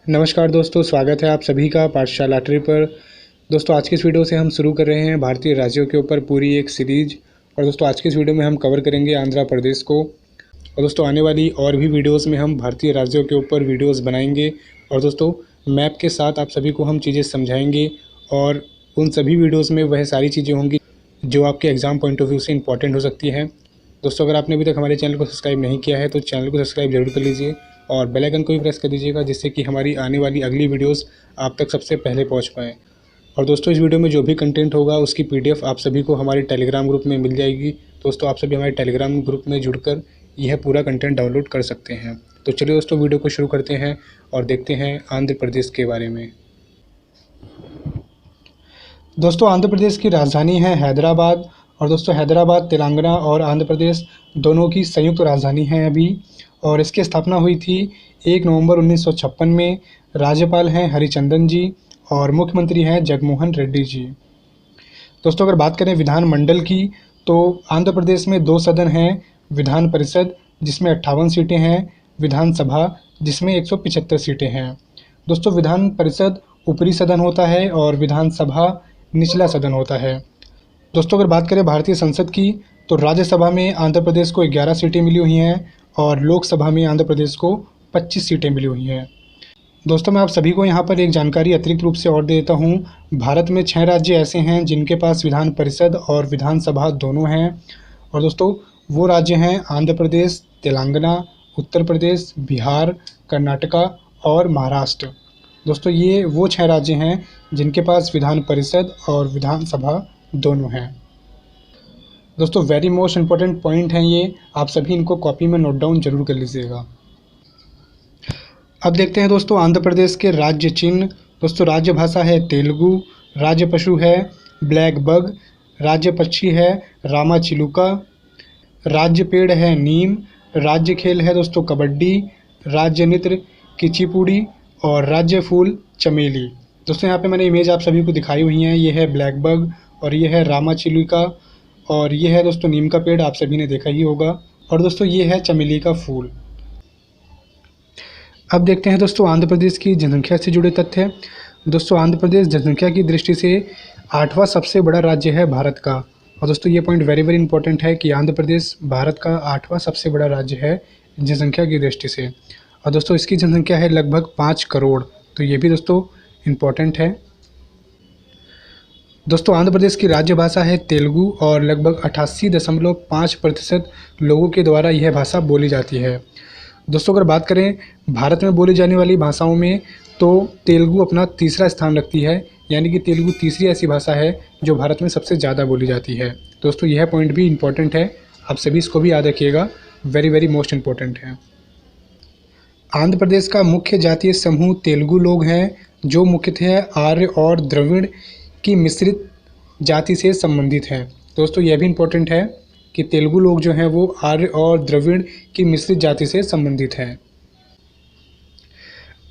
नमस्कार दोस्तों, स्वागत है आप सभी का पाठशाला ट्रिप पर। दोस्तों आज की इस वीडियो से हम शुरू कर रहे हैं भारतीय राज्यों के ऊपर पूरी एक सीरीज। और दोस्तों आज की इस वीडियो में हम कवर करेंगे आंध्र प्रदेश को। और दोस्तों आने वाली और भी वीडियोस में हम भारतीय राज्यों के ऊपर वीडियोस बनाएंगे। और दोस्तों मैप के साथ आप सभी को हम चीज़ें समझाएंगे और उन सभी वीडियोज़ में वह सारी चीज़ें होंगी जो आपके एग्ज़ाम पॉइंट ऑफ व्यू से इंपॉर्टेंट हो सकती हैं। दोस्तों अगर आपने अभी तक हमारे चैनल को सब्सक्राइब नहीं किया है तो चैनल को सब्सक्राइब जरूर कर लीजिए और बेल आइकन को भी प्रेस कर दीजिएगा, जिससे कि हमारी आने वाली अगली वीडियोस आप तक सबसे पहले पहुंच पाएँ। और दोस्तों इस वीडियो में जो भी कंटेंट होगा उसकी पीडीएफ आप सभी को हमारे टेलीग्राम ग्रुप में मिल जाएगी। दोस्तों आप सभी हमारे टेलीग्राम ग्रुप में जुड़कर यह पूरा कंटेंट डाउनलोड कर सकते हैं। तो चलिए दोस्तों वीडियो को शुरू करते हैं और देखते हैं आंध्र प्रदेश के बारे में। दोस्तों आंध्र प्रदेश की राजधानी है हैदराबाद। और दोस्तों हैदराबाद तेलंगाना और आंध्र प्रदेश दोनों की संयुक्त राजधानी है अभी। और इसकी स्थापना हुई थी 1 नवंबर 1956 में। राज्यपाल हैं हरिचंदन जी और मुख्यमंत्री हैं जगनमोहन रेड्डी जी। दोस्तों अगर बात करें विधानमंडल की तो आंध्र प्रदेश में 2 सदन हैं, विधान परिषद जिसमें 58 सीटें हैं, विधानसभा जिसमें 175 सीटें हैं। दोस्तों विधान परिषद ऊपरी सदन होता है और विधानसभा निचला सदन होता है। दोस्तों अगर बात करें भारतीय संसद की तो राज्यसभा में आंध्र प्रदेश को 11 सीटें मिली हुई हैं और लोकसभा में आंध्र प्रदेश को 25 सीटें मिली हुई हैं। दोस्तों मैं आप सभी को यहाँ पर एक जानकारी अतिरिक्त रूप से और दे देता हूँ। भारत में 6 राज्य ऐसे हैं जिनके पास विधान परिषद और विधानसभा दोनों हैं। और दोस्तों वो राज्य हैं आंध्र प्रदेश, तेलंगाना, उत्तर प्रदेश, बिहार, कर्नाटका और महाराष्ट्र। दोस्तों ये वो 6 राज्य हैं जिनके पास विधान परिषद और विधानसभा दोनों हैं। दोस्तों वेरी मोस्ट इम्पोर्टेंट पॉइंट हैं ये, आप सभी इनको कॉपी में नोट डाउन जरूर कर लीजिएगा। अब देखते हैं दोस्तों आंध्र प्रदेश के राज्य चिन्ह। दोस्तों राज्य भाषा है तेलुगु, राज्य पशु है ब्लैक बग, राज्य पक्षी है रामाचिलुका, राज्य पेड़ है नीम, राज्य खेल है दोस्तों कबड्डी, राज्य नृत्य कुचिपुड़ी और राज्य फूल चमेली। दोस्तों यहाँ पे मैंने इमेज आप सभी को दिखाई हुई है। ये है ब्लैक बग और ये है रामाचिलुका और ये है दोस्तों नीम का पेड़, आप सभी ने देखा ही होगा। और दोस्तों ये है चमेली का फूल। अब देखते हैं दोस्तों आंध्र प्रदेश की जनसंख्या से जुड़े तथ्य। दोस्तों आंध्र प्रदेश जनसंख्या की दृष्टि से 8वां सबसे बड़ा राज्य है भारत का। और दोस्तों ये पॉइंट वेरी इंपॉर्टेंट है कि आंध्र प्रदेश भारत का 8वां सबसे बड़ा राज्य है जनसंख्या की दृष्टि से। और दोस्तों इसकी जनसंख्या है लगभग 5 करोड़, तो ये भी दोस्तों इम्पोर्टेंट है। दोस्तों आंध्र प्रदेश की राज्य भाषा है तेलुगु और लगभग 88.5% लोगों के द्वारा यह भाषा बोली जाती है। दोस्तों अगर बात करें भारत में बोली जाने वाली भाषाओं में तो तेलुगु अपना तीसरा स्थान रखती है, यानी कि तेलुगु तीसरी ऐसी भाषा है जो भारत में सबसे ज़्यादा बोली जाती है। दोस्तों यह पॉइंट भी इम्पोर्टेंट है, आप सभी इसको भी याद रखिएगा, वेरी मोस्ट इम्पोर्टेंट है। आंध्र प्रदेश का मुख्य जातीय समूह तेलुगु लोग हैं जो मुख्यतः आर्य और द्रविड़ की मिश्रित जाति से संबंधित हैं। दोस्तों यह भी इम्पोर्टेंट है कि तेलुगु लोग जो हैं वो आर्य और द्रविड़ की मिश्रित जाति से संबंधित हैं।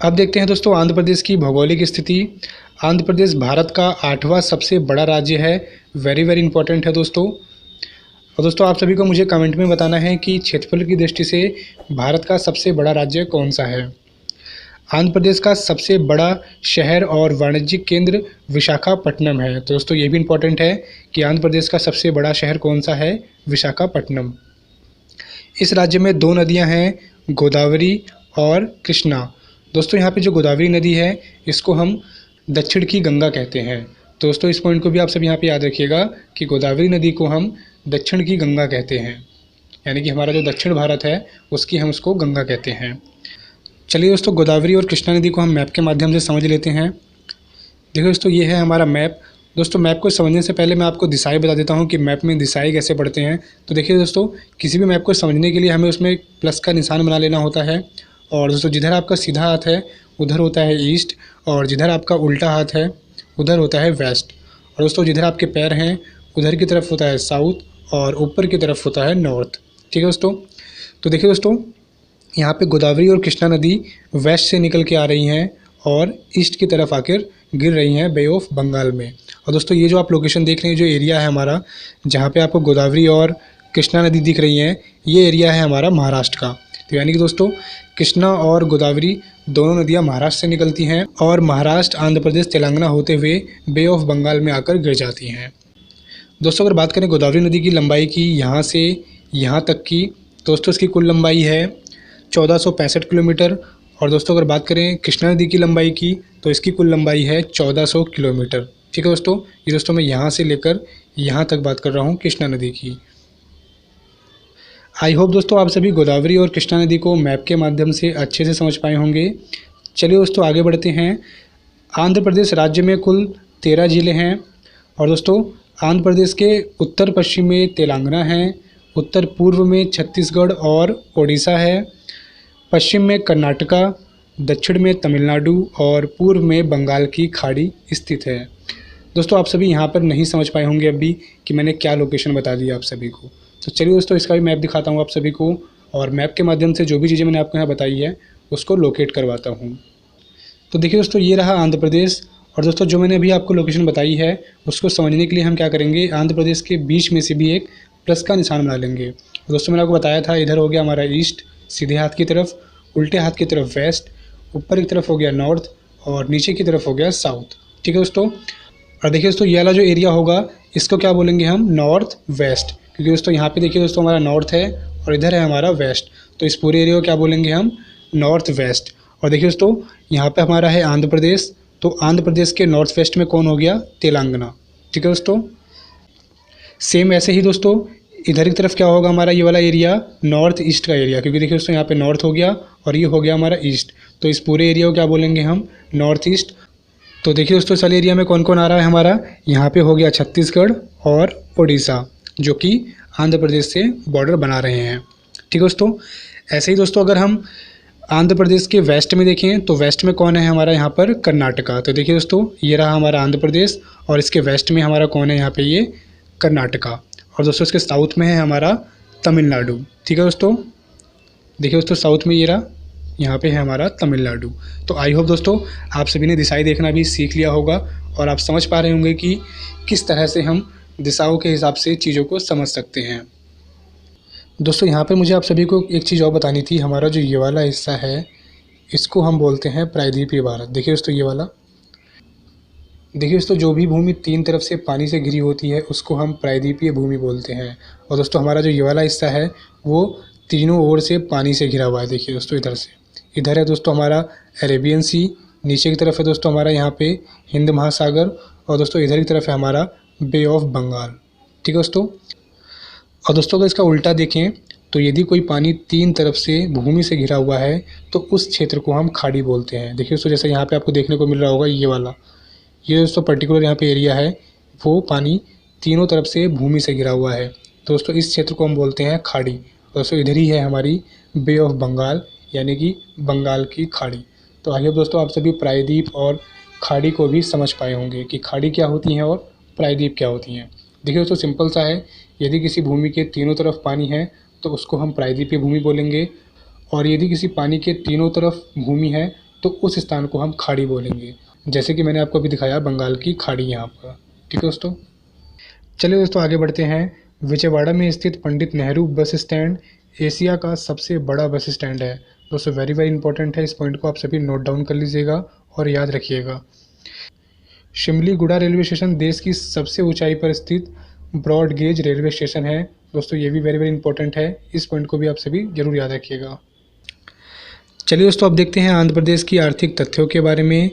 अब देखते हैं दोस्तों आंध्र प्रदेश की भौगोलिक स्थिति। आंध्र प्रदेश भारत का 8वां सबसे बड़ा राज्य है, वेरी इंपॉर्टेंट है दोस्तों। और दोस्तों आप सभी को मुझे कमेंट में बताना है कि क्षेत्रफल की दृष्टि से भारत का सबसे बड़ा राज्य कौन सा है। आंध्र प्रदेश का सबसे बड़ा शहर और वाणिज्यिक केंद्र विशाखापट्टनम है। तो दोस्तों ये भी इम्पोर्टेंट है कि आंध्र प्रदेश का सबसे बड़ा शहर कौन सा है, विशाखापट्टनम। इस राज्य में 2 नदियां हैं, गोदावरी और कृष्णा। दोस्तों यहाँ पे जो गोदावरी नदी है इसको हम दक्षिण की गंगा कहते हैं। दोस्तों इस पॉइंट को भी आप सब यहाँ पे याद रखिएगा कि गोदावरी नदी को हम दक्षिण की गंगा कहते हैं, यानी कि हमारा जो दक्षिण भारत है उसकी हम उसको गंगा कहते हैं। चलिए दोस्तों गोदावरी और कृष्णा नदी को हम मैप के माध्यम से समझ लेते हैं। देखो दोस्तों ये है हमारा मैप। दोस्तों मैप को समझने से पहले मैं आपको दिशाएं बता देता हूँ कि मैप में दिशाएं कैसे पढ़ते हैं। तो देखिए दोस्तों किसी भी मैप को समझने के लिए हमें उसमें एक प्लस का निशान बना लेना होता है। और दोस्तों जिधर आपका सीधा हाथ है उधर होता है ईस्ट और जिधर आपका उल्टा हाथ है उधर होता है वेस्ट। और दोस्तों जिधर आपके पैर हैं उधर की तरफ होता है साउथ और ऊपर की तरफ होता है नॉर्थ। ठीक है दोस्तों। तो देखिए दोस्तों यहाँ पे गोदावरी और कृष्णा नदी वेस्ट से निकल के आ रही हैं और ईस्ट की तरफ आकर गिर रही हैं बे ऑफ बंगाल में। और दोस्तों ये जो आप लोकेशन देख रहे हैं, जो एरिया है हमारा जहाँ पे आपको गोदावरी और कृष्णा नदी दिख रही हैं, ये एरिया है हमारा महाराष्ट्र का। तो यानी कि दोस्तों कृष्णा और गोदावरी दोनों नदियाँ महाराष्ट्र से निकलती हैं और महाराष्ट्र, आंध्र प्रदेश, तेलंगाना होते हुए बे ऑफ बंगाल में आकर गिर जाती हैं। दोस्तों अगर बात करें गोदावरी नदी की लंबाई की यहाँ से यहाँ तक की, दोस्तों इसकी कुल लंबाई है 1465 किलोमीटर। और दोस्तों अगर बात करें कृष्णा नदी की लंबाई की तो इसकी कुल लंबाई है 1400 किलोमीटर। ठीक है दोस्तों, ये दोस्तों मैं यहाँ से लेकर यहाँ तक बात कर रहा हूँ कृष्णा नदी की। आई होप दोस्तों आप सभी गोदावरी और कृष्णा नदी को मैप के माध्यम से अच्छे से समझ पाए होंगे। चलिए दोस्तों आगे बढ़ते हैं। आंध्र प्रदेश राज्य में कुल 13 ज़िले हैं और दोस्तों आंध्र प्रदेश के उत्तर पश्चिम में तेलंगाना है, उत्तर पूर्व में छत्तीसगढ़ और ओडिशा है, पश्चिम में कर्नाटका, दक्षिण में तमिलनाडु और पूर्व में बंगाल की खाड़ी स्थित है। दोस्तों आप सभी यहाँ पर नहीं समझ पाए होंगे अभी कि मैंने क्या लोकेशन बता दी आप सभी को। तो चलिए दोस्तों इसका भी मैप दिखाता हूँ आप सभी को और मैप के माध्यम से जो भी चीज़ें मैंने आपको यहाँ बताई है उसको लोकेट करवाता हूँ। तो देखिए दोस्तों ये रहा आंध्र प्रदेश और दोस्तों जो मैंने अभी आपको लोकेशन बताई है उसको समझने के लिए हम क्या करेंगे, आंध्र प्रदेश के बीच में से भी एक प्लस का निशान बना लेंगे। दोस्तों मैंने आपको बताया था इधर हो गया हमारा ईस्ट सीधे हाथ की तरफ, उल्टे हाथ की तरफ वेस्ट, ऊपर की तरफ हो गया नॉर्थ और नीचे की तरफ हो गया साउथ। ठीक है दोस्तों, और देखिए दोस्तों ये वाला जो एरिया होगा इसको क्या बोलेंगे हम, नॉर्थ वेस्ट, क्योंकि दोस्तों यहाँ पे देखिए दोस्तों हमारा नॉर्थ है और इधर है हमारा वेस्ट, तो इस पूरे एरिया को क्या बोलेंगे हम, नॉर्थ वेस्ट। और देखिए दोस्तों यहाँ पे हमारा है आंध्र प्रदेश, तो आंध्र प्रदेश के नॉर्थ वेस्ट में कौन हो गया, तेलंगाना। ठीक है दोस्तों, सेम ऐसे ही दोस्तों इधर की तरफ क्या होगा हमारा ये वाला एरिया, नॉर्थ ईस्ट का एरिया, क्योंकि देखिए दोस्तों यहाँ पे नॉर्थ हो गया और ये हो गया हमारा ईस्ट, तो इस पूरे एरिया को क्या बोलेंगे हम, नॉर्थ ईस्ट। तो देखिए दोस्तों इस वाले एरिया में कौन कौन आ रहा है हमारा, यहाँ पे हो गया छत्तीसगढ़ और उड़ीसा जो कि आंध्र प्रदेश से बॉर्डर बना रहे हैं। ठीक है दोस्तों, ऐसे ही दोस्तों अगर हम आंध्र प्रदेश के वेस्ट में देखें तो वेस्ट में कौन है हमारा यहाँ पर, कर्नाटका। तो देखिए दोस्तों ये रहा हमारा आंध्र प्रदेश और इसके वेस्ट में हमारा कौन है यहाँ पे, ये कर्नाटका। और दोस्तों इसके साउथ में है हमारा तमिलनाडु। ठीक है दोस्तों, देखिए दोस्तों साउथ में ये रहा, यहाँ पे है हमारा तमिलनाडु। तो आई होप दोस्तों आप सभी ने दिशाएं देखना भी सीख लिया होगा और आप समझ पा रहे होंगे कि किस तरह से हम दिशाओं के हिसाब से चीज़ों को समझ सकते हैं। दोस्तों यहाँ पे मुझे आप सभी को एक चीज़ और बतानी थी, हमारा जो ये वाला हिस्सा है इसको हम बोलते हैं प्रायद्वीपीय भारत। देखिए दोस्तों ये वाला, देखिए दोस्तों जो भी भूमि 3 तरफ से पानी से घिरी होती है उसको हम प्रायद्वीपीय भूमि बोलते हैं। और दोस्तों हमारा जो ये वाला हिस्सा है वो तीनों ओर से पानी से घिरा हुआ है। देखिए दोस्तों इधर है दोस्तों हमारा अरेबियन सी, नीचे की तरफ है दोस्तों हमारा यहाँ पे हिंद महासागर और दोस्तों इधर की तरफ है हमारा बे ऑफ बंगाल। ठीक है दोस्तों, और दोस्तों अगर इसका उल्टा देखें तो यदि कोई पानी 3 तरफ से भूमि से घिरा हुआ है तो उस क्षेत्र को हम खाड़ी बोलते हैं। देखिए दोस्तों जैसे यहाँ पे आपको देखने को मिल रहा होगा ये वाला, ये दोस्तों पर्टिकुलर यहाँ पे एरिया है, वो पानी तीनों तरफ से भूमि से घिरा हुआ है। दोस्तों इस क्षेत्र को हम बोलते हैं खाड़ी। दोस्तों इधर ही है हमारी बे ऑफ बंगाल यानी कि बंगाल की खाड़ी। तो आइए दोस्तों आप सभी प्रायद्वीप और खाड़ी को भी समझ पाए होंगे कि खाड़ी क्या होती हैं और प्रायद्वीप क्या होती हैं। देखिए दोस्तों सिंपल सा है, यदि किसी भूमि के तीनों तरफ पानी है तो उसको हम प्रायद्वीपीय भूमि बोलेंगे और यदि किसी पानी के तीनों तरफ भूमि है तो उस स्थान को हम खाड़ी बोलेंगे, जैसे कि मैंने आपको अभी दिखाया बंगाल की खाड़ी यहाँ पर। ठीक है दोस्तों, चलिए दोस्तों आगे बढ़ते हैं। विजयवाड़ा में स्थित Pandit Nehru bus stand Asia का सबसे बड़ा बस स्टैंड है। दोस्तों वेरी वेरी इंपॉर्टेंट है, इस पॉइंट को आप सभी नोट डाउन कर लीजिएगा और याद रखिएगा। शिमलीगुड़ा रेलवे स्टेशन देश की सबसे ऊंचाई पर स्थित ब्रॉड गेज रेलवे स्टेशन है। दोस्तों ये भी वेरी वेरी इंपॉर्टेंट है, इस पॉइंट को भी आप सभी जरूर याद रखिएगा। चलिए दोस्तों अब देखते हैं आंध्र प्रदेश की आर्थिक तथ्यों के बारे में।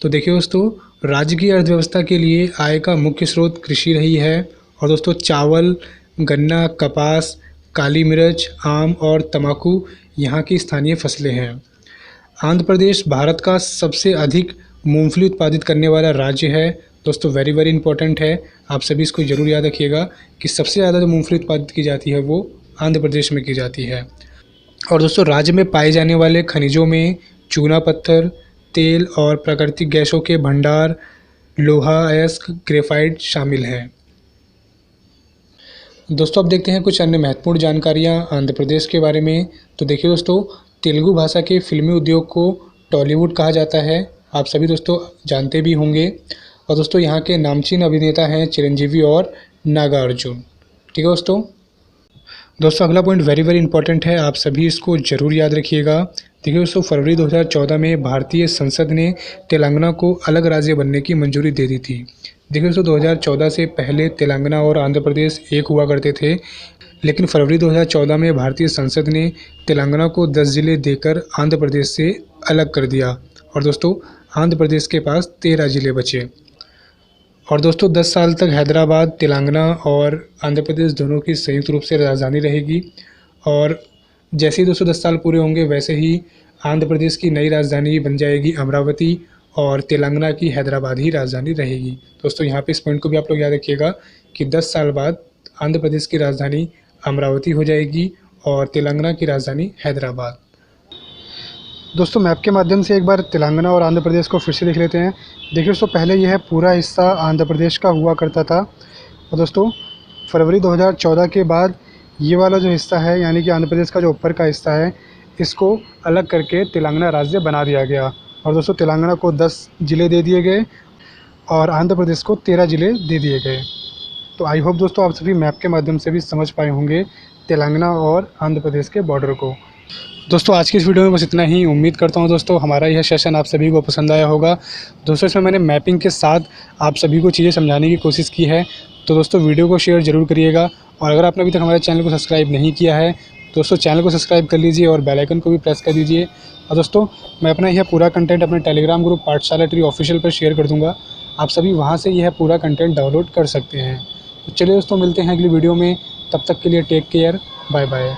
तो देखिए दोस्तों राज्य की अर्थव्यवस्था के लिए आय का मुख्य स्रोत कृषि रही है और दोस्तों चावल, गन्ना, कपास, काली मिर्च, आम और तंबाकू यहाँ की स्थानीय फसलें हैं। आंध्र प्रदेश भारत का सबसे अधिक मूंगफली उत्पादित करने वाला राज्य है। दोस्तों वेरी वेरी इंपॉर्टेंट है, आप सभी इसको ज़रूर याद रखिएगा कि सबसे ज़्यादा जो मूंगफली उत्पादित की जाती है वो आंध्र प्रदेश में की जाती है। और दोस्तों राज्य में पाए जाने वाले खनिजों में चूना पत्थर, तेल और प्राकृतिक गैसों के भंडार, लोहा, अयस्क, ग्रेफाइट शामिल हैं। दोस्तों अब देखते हैं कुछ अन्य महत्वपूर्ण जानकारियाँ आंध्र प्रदेश के बारे में। तो देखिए दोस्तों तेलुगु भाषा के फिल्मी उद्योग को टॉलीवुड कहा जाता है, आप सभी दोस्तों जानते भी होंगे। और दोस्तों यहाँ के नामचीन अभिनेता हैं चिरंजीवी और नागार्जुन। ठीक है दोस्तों, दोस्तों अगला पॉइंट वेरी वेरी इंपॉर्टेंट है, आप सभी इसको ज़रूर याद रखिएगा। देखिए दोस्तों, फरवरी 2014 में भारतीय संसद ने तेलंगाना को अलग राज्य बनने की मंजूरी दे दी थी। देखिए दोस्तों, 2014 से पहले तेलंगाना और आंध्र प्रदेश एक हुआ करते थे, लेकिन फरवरी 2014 में भारतीय संसद ने तेलंगाना को 10 ज़िले देकर आंध्र प्रदेश से अलग कर दिया और दोस्तों आंध्र प्रदेश के पास 13 ज़िले बचे। और दोस्तों 10 साल तक हैदराबाद तेलंगाना और आंध्र प्रदेश दोनों की संयुक्त रूप से राजधानी रहेगी। और जैसे ही दोस्तों 10 साल पूरे होंगे वैसे ही आंध्र प्रदेश की नई राजधानी बन जाएगी अमरावती और तेलंगाना की हैदराबाद ही राजधानी रहेगी। दोस्तों यहाँ पे इस पॉइंट को भी आप लोग याद रखिएगा कि 10 साल बाद आंध्र प्रदेश की राजधानी अमरावती हो जाएगी और तेलंगाना की राजधानी हैदराबाद। दोस्तों मैप के माध्यम से एक बार तेलंगाना और आंध्र प्रदेश को फिर से देख लेते हैं। देखिए दोस्तों, पहले यह पूरा हिस्सा आंध्र प्रदेश का हुआ करता था और दोस्तों फरवरी 2014 के बाद ये वाला जो हिस्सा है यानी कि आंध्र प्रदेश का जो ऊपर का हिस्सा है इसको अलग करके तेलंगाना राज्य बना दिया गया। और दोस्तों तेलंगाना को 10 ज़िले दे दिए गए और आंध्र प्रदेश को 13 ज़िले दे दिए गए। तो आई होप दोस्तों आप सभी मैप के माध्यम से भी समझ पाए होंगे तेलंगाना और आंध्र प्रदेश के बॉर्डर को। दोस्तों आज की इस वीडियो में बस इतना ही। उम्मीद करता हूं दोस्तों हमारा यह सेशन आप सभी को पसंद आया होगा। दोस्तों इसमें मैंने मैपिंग के साथ आप सभी को चीज़ें समझाने की कोशिश की है, तो दोस्तों वीडियो को शेयर ज़रूर करिएगा। और अगर आपने अभी तक हमारे चैनल को सब्सक्राइब नहीं किया है दोस्तों चैनल को सब्सक्राइब कर लीजिए और बेल आइकन को भी प्रेस कर दीजिए। और दोस्तों मैं अपना यह पूरा कंटेंट अपने टेलीग्राम ग्रुप पाठशाला ट्री ऑफिशियल पर शेयर कर दूँगा, आप सभी वहाँ से यह पूरा कंटेंट डाउनलोड कर सकते हैं। तो चलिए दोस्तों मिलते हैं अगली वीडियो में, तब तक के लिए टेक केयर, बाय बाय।